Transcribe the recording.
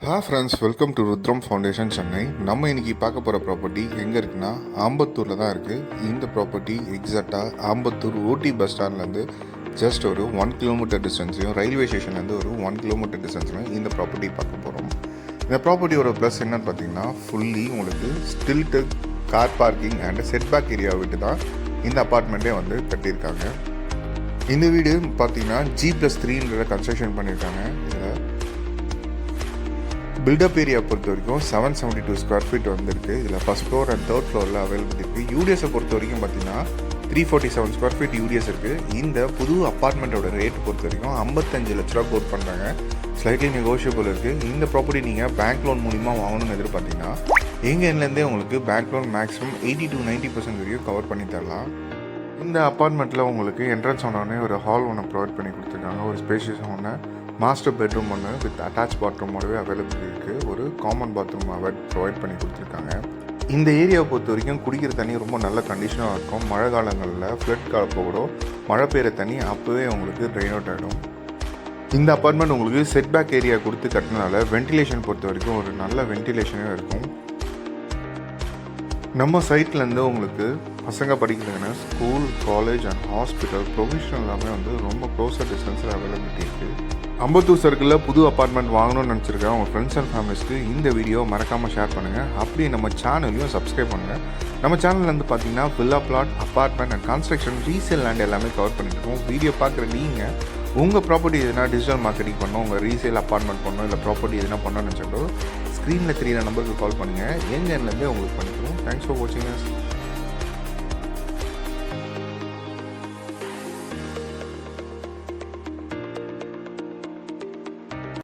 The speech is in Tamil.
Friends, welcome to Rudram foundation Chennai. நம்ம இன்றைக்கி பார்க்க போகிற ப்ராப்பர்ட்டி எங்கே இருக்குன்னா ஆம்பத்தூரில் தான் இருக்குது. இந்த ப்ராப்பர்ட்டி எக்ஸாக்டாக ஆம்பத்தூர் ஊட்டி பஸ் ஸ்டாண்ட்லேருந்து ஜஸ்ட் ஒரு 1 கிலோமீட்டர் டிஸ்டன்ஸ்லையும், ரயில்வே ஸ்டேஷன்லேருந்து ஒரு 1 கிலோமீட்டர் டிஸ்டன்ஸ்லையும் இந்த ப்ராப்பர்ட்டி பார்க்க போகிறோம். இந்த ப்ராப்பர்ட்டியோட ப்ளஸ் என்னன்னு பார்த்தீங்கன்னா, ஃபுல்லி உங்களுக்கு stilt car parking and setback area விட்டு தான் இந்த அப்பார்ட்மெண்ட்டே வந்து கட்டியிருக்காங்க. இந்த வீடு பார்த்தீங்கன்னா G+3 கன்ஸ்ட்ரக்ஷன் பண்ணியிருக்காங்க. இதில் பில்டப் ஏரியா பொறுத்த வரைக்கும் 772 ஸ்கொயர் ஃபீட் வந்துருக்கு. இதில் ஃபஸ்ட் ஃப்ளோர் அண்ட் தேர்ட் ஃப்ளோரில் அவைலபிள் இருக்குது. யூடிஎஸை பொறுத்த வரைக்கும் பார்த்தீங்கன்னா 347 ஸ்கொயர் ஃபீட் யூடிஎஸ் இருக்குது. இந்த புது அப்பார்ட்மெண்ட்டோட ரேட் பொறுத்த வரைக்கும் 55 லட்ச ரூபா கோட் பண்ணுறாங்க. ஸ்லைட்லி நெகோஷியபிள் இருக்குது. இந்த ப்ராப்பர்ட்டி நீங்கள் பேங்க் லோன் மூலிமா வாங்கணும்னு எதிர்பார்த்தீங்கன்னா எங்கள் எண்ட்லேருந்தே உங்களுக்கு பேங்க் லோன் மேக்ஸிமம் 80 to 90% வரையும் கவர் பண்ணி தரலாம். இந்த அப்பார்ட்மெண்ட்டில் உங்களுக்கு என்ட்ரன்ஸ் ஆனோடனே ஒரு ஹால் ஒன்று ப்ரொவைட் பண்ணி கொடுத்துருக்காங்க. ஒரு ஸ்பேஷியஸ் ஒன்று, மாஸ்டர் பெட்ரூம் ஒன்று வித் அட்டாச் பாத்ரூமோடவே அவைலபிள் இருக்குது. ஒரு காமன் பாத்ரூம் ப்ரொவைட் பண்ணி கொடுத்துருக்காங்க. இந்த ஏரியாவை பொறுத்த வரைக்கும் குடிக்கிற தண்ணி ரொம்ப நல்ல கண்டிஷனாக இருக்கும். மழை காலங்களில் ஃப்ளட் காலப்போ கூட மழை பெய்கிற தண்ணி அப்போவே உங்களுக்கு ட்ரைன் அவுட் ஆகிடும். இந்த அப்பார்ட்மெண்ட் உங்களுக்கு செட்பேக் ஏரியா கொடுத்து கட்டினால வென்டிலேஷன் பொறுத்த வரைக்கும் ஒரு நல்ல வென்டிலேஷனே இருக்கும். நம்ம சைட்லேருந்து உங்களுக்கு பசங்க படிக்கிறதுங்கன்னா school, college and hospital, provision எல்லாமே வந்து ரொம்ப க்ளோஸர் டிஸ்டன்ஸில் அவைலபிலிட்டி இருக்குது. அம்பத்தூர் சர்க்கிளில் புது அப்பார்ட்மெண்ட் வாங்கணும்னு நினச்சிருக்கேன். உங்கள் ஃப்ரெண்ட்ஸ் அண்ட் ஃபேமிலிஸ்க்கு இந்த வீடியோ மறக்காமல் ஷேர் பண்ணுங்கள். அப்படியே நம்ம சேனலையும் சப்ஸ்கிரைப் பண்ணுங்கள். நம்ம சேனல்லேருந்து பார்த்தீங்கன்னா villa flat, apartment and construction, resale land எல்லாமே கவர் பண்ணிட்டுருக்கோம். வீடியோ பார்க்குற நீங்கள் உங்கள் ப்ராப்பர்ட்டி எதுனா டிஜிட்டல் மார்க்கெட்டிங் பண்ணணும், உங்கள் ரீசேல் அப்பார்ட்மெண்ட் பண்ணணும், இல்லை ப்ராப்பர்ட்டி எதுனா பண்ணணும்னு நினச்சோ ஸ்க்ரீனில் தெரியிற நம்பருக்கு கால் பண்ணுங்கள். எங்கள் எண்ட்லேருந்தே உங்களுக்கு பண்ணிக்கிறோம். தேங்க்ஸ் ஃபார் வாட்சிங் அஸ்.